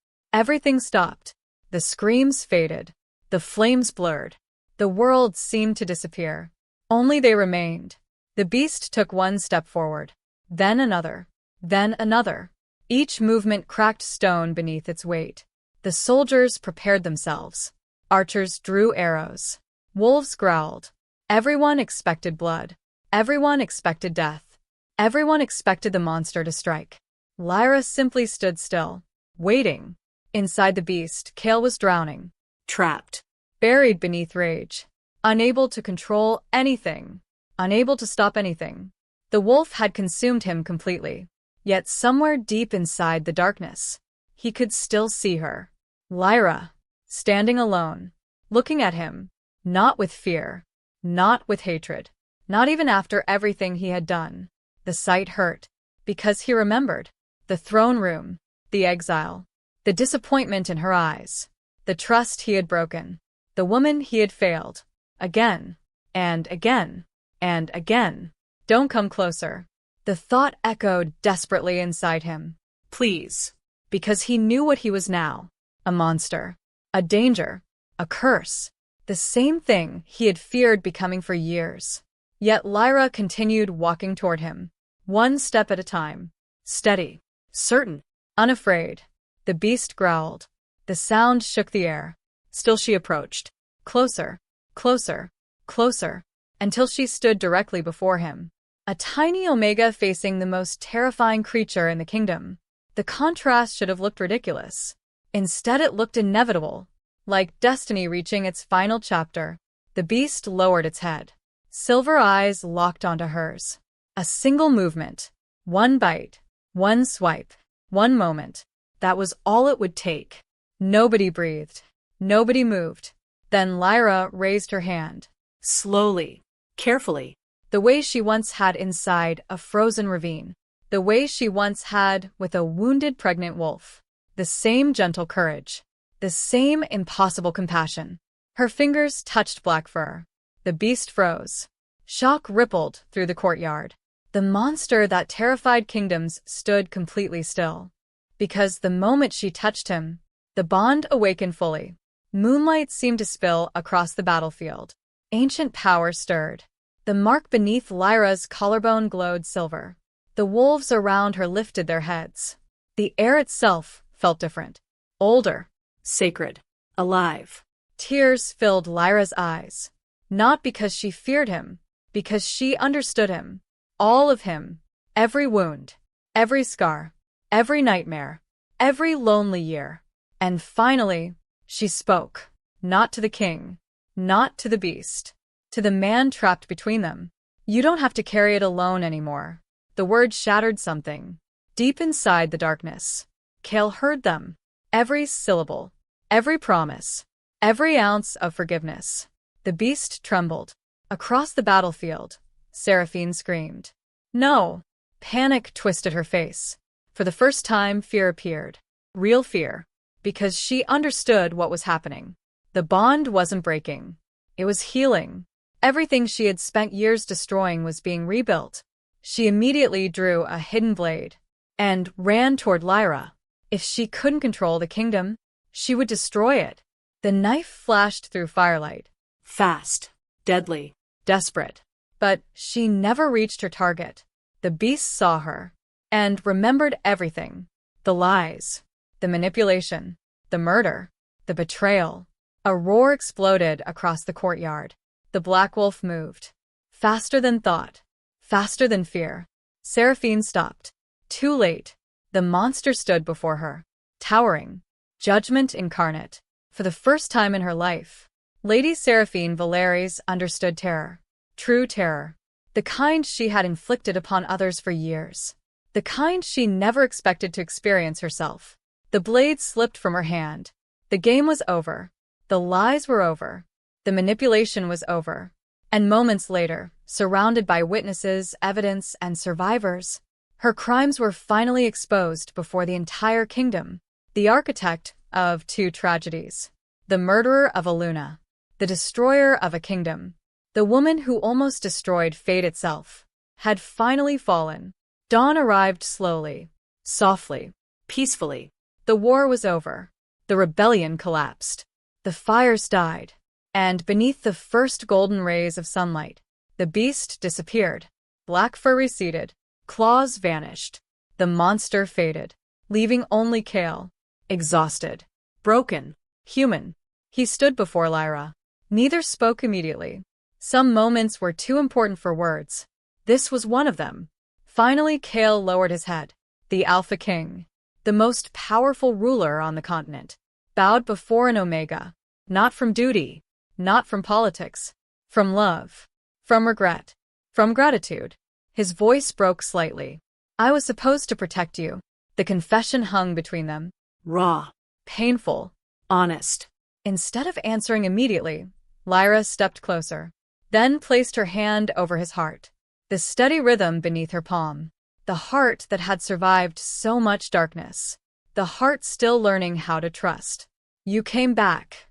Everything stopped. The screams faded. The flames blurred. The world seemed to disappear. Only they remained. The beast took one step forward. Then another. Then another. Each movement cracked stone beneath its weight. The soldiers prepared themselves. Archers drew arrows. Wolves growled. Everyone expected blood. Everyone expected death. Everyone expected the monster to strike. Lyra simply stood still, waiting. Inside the beast, Kale was drowning. Trapped. Buried beneath rage. Unable to control anything. Unable to stop anything. The wolf had consumed him completely. Yet somewhere deep inside the darkness, he could still see her. Lyra, standing alone, looking at him, not with fear, not with hatred, not even after everything he had done. The sight hurt, because he remembered. The throne room, the exile, the disappointment in her eyes, the trust he had broken, The woman he had failed. Again. And again. And again. Don't come closer. The thought echoed desperately inside him. Please. Because he knew what he was now. A monster. A danger. A curse. The same thing he had feared becoming for years. Yet Elara continued walking toward him. One step at a time. Steady. Certain. Unafraid. The beast growled. The sound shook the air. Still she approached. Closer. Closer. Closer. Until she stood directly before him. A tiny omega facing the most terrifying creature in the kingdom. The contrast should have looked ridiculous. Instead it looked inevitable. Like destiny reaching its final chapter. The beast lowered its head. Silver eyes locked onto hers. A single movement. One bite. One swipe. One moment. That was all it would take. Nobody breathed. Nobody moved. Then Elara raised her hand. Slowly. Carefully. The way she once had inside a frozen ravine. The way she once had with a wounded pregnant wolf. The same gentle courage. The same impossible compassion. Her fingers touched black fur. The beast froze. Shock rippled through the courtyard. The monster that terrified kingdoms stood completely still. Because the moment she touched him, the bond awakened fully. Moonlight seemed to spill across the battlefield. Ancient power stirred. The mark beneath Elara's collarbone glowed silver. The wolves around her lifted their heads. The air itself felt different. Older. Sacred. Alive. Tears filled Elara's eyes. Not because she feared him, because she understood him. All of him. Every wound. Every scar. Every nightmare. Every lonely year. And finally, she spoke. Not to the king. Not to the beast. To the man trapped between them. You don't have to carry it alone anymore. The word shattered something. Deep inside the darkness. Kale heard them. Every syllable. Every promise. Every ounce of forgiveness. The beast trembled. Across the battlefield, Seraphine screamed. No! Panic twisted her face. For the first time, fear appeared. Real fear. Because she understood what was happening. The bond wasn't breaking. It was healing. Everything she had spent years destroying was being rebuilt. She immediately drew a hidden blade and ran toward Elara. If she couldn't control the kingdom, she would destroy it. The knife flashed through firelight. Fast. Deadly. Desperate. But she never reached her target. The beast saw her and remembered everything. The lies. The manipulation. The murder. The betrayal. A roar exploded across the courtyard. The black wolf moved. Faster than thought. Faster than fear. Seraphine stopped. Too late. The monster stood before her. Towering. Judgment incarnate. For the first time in her life, Lady Seraphine Valeries understood terror. True terror. The kind she had inflicted upon others for years. The kind she never expected to experience herself. The blade slipped from her hand. The game was over. The lies were over. The manipulation was over. And moments later, surrounded by witnesses, evidence, and survivors, her crimes were finally exposed before the entire kingdom. The architect of two tragedies. The murderer of a Luna. The destroyer of a kingdom. The woman who almost destroyed fate itself. Had finally fallen. Dawn arrived slowly. Softly. Peacefully. The war was over. The rebellion collapsed. The fires died. And beneath the first golden rays of sunlight, the beast disappeared. Black fur receded. Claws vanished. The monster faded, leaving only Kale. Exhausted. Broken. Human. He stood before Elara. Neither spoke immediately. Some moments were too important for words. This was one of them. Finally, Kale lowered his head. The Alpha King, the most powerful ruler on the continent, bowed before an Omega. Not from duty. Not from politics. From love. From regret. From gratitude. His voice broke slightly. I was supposed to protect you. The confession hung between them. Raw. Painful. Honest. Instead of answering immediately, Elara stepped closer, then placed her hand over his heart. The steady rhythm beneath her palm. The heart that had survived so much darkness. The heart still learning how to trust. You came back.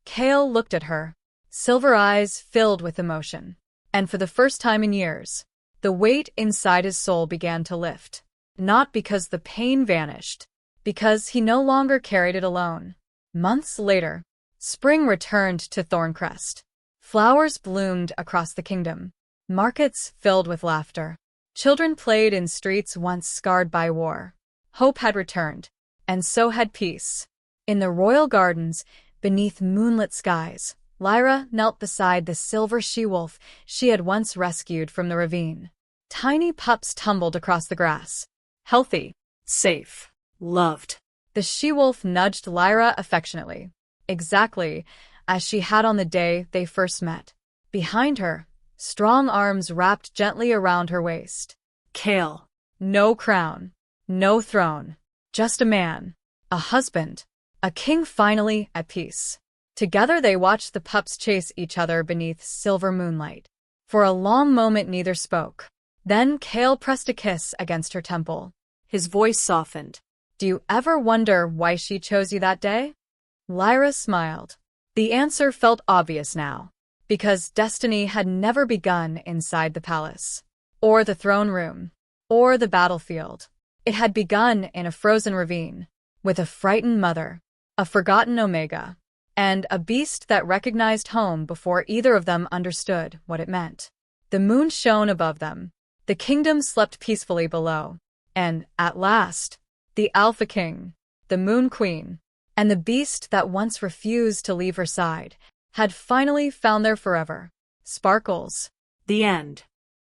Kale looked at her, silver eyes filled with emotion. And for the first time in years, the weight inside his soul began to lift. Not because the pain vanished, because he no longer carried it alone. Months later, spring returned to Thorncrest. Flowers bloomed across the kingdom. Markets filled with laughter. Children played in streets once scarred by war. Hope had returned, and so had peace. In the royal gardens, beneath moonlit skies, Lyra knelt beside the silver she-wolf she had once rescued from the ravine. Tiny pups tumbled across the grass. Healthy, Safe. Loved. the she-wolf nudged Lyra affectionately, exactly as she had on the day they first met. Behind her, strong arms wrapped gently around her waist. Kale. No crown, no throne, just a man, a husband, a king finally at peace. Together they watched the pups chase each other beneath silver moonlight. For a long moment neither spoke. Then Kale pressed a kiss against her temple. His voice softened. Do you ever wonder why she chose you that day? Lyra smiled. The answer felt obvious now. Because destiny had never begun inside the palace, or the throne room, or the battlefield. It had begun in a frozen ravine, with a frightened mother, a forgotten Omega, and a beast that recognized home before either of them understood what it meant. The moon shone above them. The kingdom slept peacefully below. And, at last, the Alpha King, the Moon Queen, and the beast that once refused to leave her side had finally found their forever. Sparkles. The end.